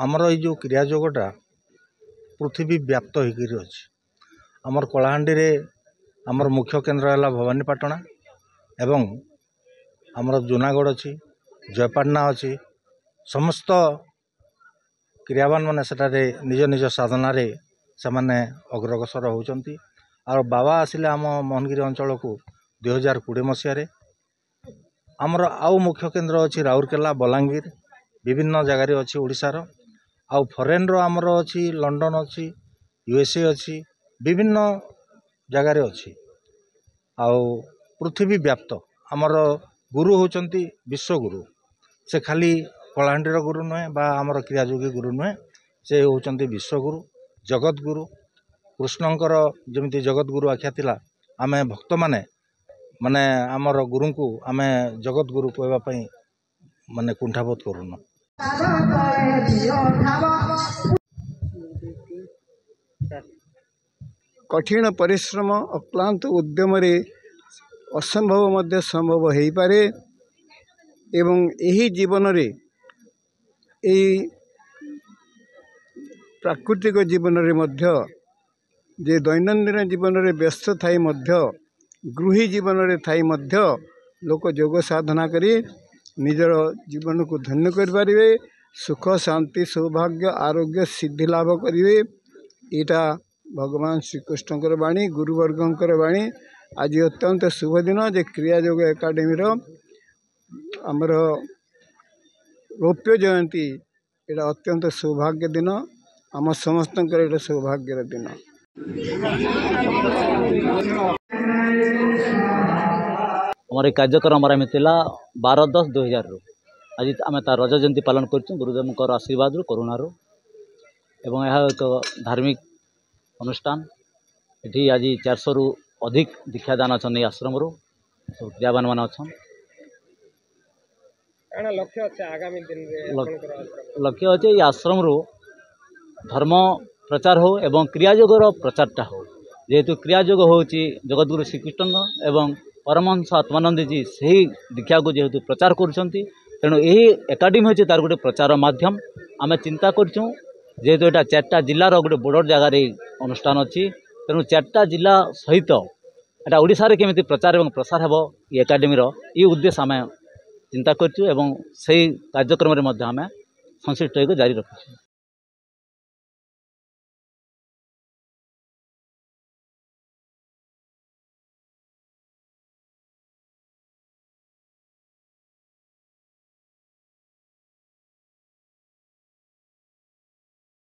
आमर ये क्रिया जोगटा पृथ्वी व्याप्त होकर अच्छी आमर कलाहांडी रे आमर मुख्य केन्द्र है भवानीपाटना एवं आमर जूनागढ़ अच्छी जयपाटना अच्छी समस्त क्रियावान मैंने सेठारे निज निज साधना रे से माने अग्रसर होउचंती और बाबा आसिले आम मोहनगिरी अंचल को 2020 मसीह आमर आउ मुख्य केन्द्र अच्छी राउरकेला बलांगीर विभिन्न जगार अच्छी ओडिशार आउ फरेन रो आमर अच्छी लंडन अच्छी यूएसए अच्छी विभिन्न जगार अच्छी आउ पृथ्वी व्याप्त आमर गुरु होचंती विश्वगुरु से खाली कलाहांडीर गुरु नुहे बा आमर क्रियायोगी गुरु नुहे से होचंती विश्वगुरु जगत गुरु कृष्णंकर जमिति जगत गुरु आख्या थिला आमे भक्त माने माने आमर गुरु को आमे जगत गुरु कहवा पई माने कुंठाबोध करूना। कठिन परिश्रम अक्लांत उद्यम रे असंभव मध्य संभव हो पारे एवं यही जीवन रे प्राकृतिक जीवन रे मध्य जे दैनंदिन जीवन रे व्यस्त थाई मध्य गृही जीवन रे थाई मध्य लोक योग साधना करी निजर जीवन को धन्य कर पारे सुख शांति सौभाग्य आरोग्य सिद्धि लाभ करेंगे यहाँ भगवान श्रीकृष्णकर बाणी गुरुवर्गंकर बाणी आज अत्यंत शुभ दिन जे क्रियायोग एकाडेमी आमर रौप्य जयंती यहाँ अत्यंत सौभाग्य दिन आम समस्त सौभाग्यर दिन। हमारे कार्यक्रम आम 12/10/2000 आज आम रज जयंती पालन कर गुरुदेव आशीर्वाद करुणार एवं यह एक धार्मिक अनुष्ठान ये आज 400 रु अधिक दीक्षादान अच्छा आश्रम सब क्रियावान मान अच्छा लक्ष्य अच्छे ये आश्रम धर्म प्रचार हो एवं क्रियायोगर प्रचारटा हो जेहेतु क्रियायोग हूँ जगतगुरु श्रीकृष्ण एवं परमहंस आत्मानंद जी से दीक्षा को जेहेतु प्रचार करुँच तेणु यही एकाडेमी होची तार गोटे प्रचार माध्यम आम चिंता करूँ जेहेतु यहाँ 4टा जिलार गोटे बड़ जगार अनुष्ठान अच्छी तेणु 4टा जिला सहित यहाँ ओडिशा रे केमिति प्रचार एवं प्रसार हेबो ये एकाडेमीर ये उद्देश्य आम चिंता करूँ एवं से कार्यक्रम आम संश्लिष्ट जारी रखुँ।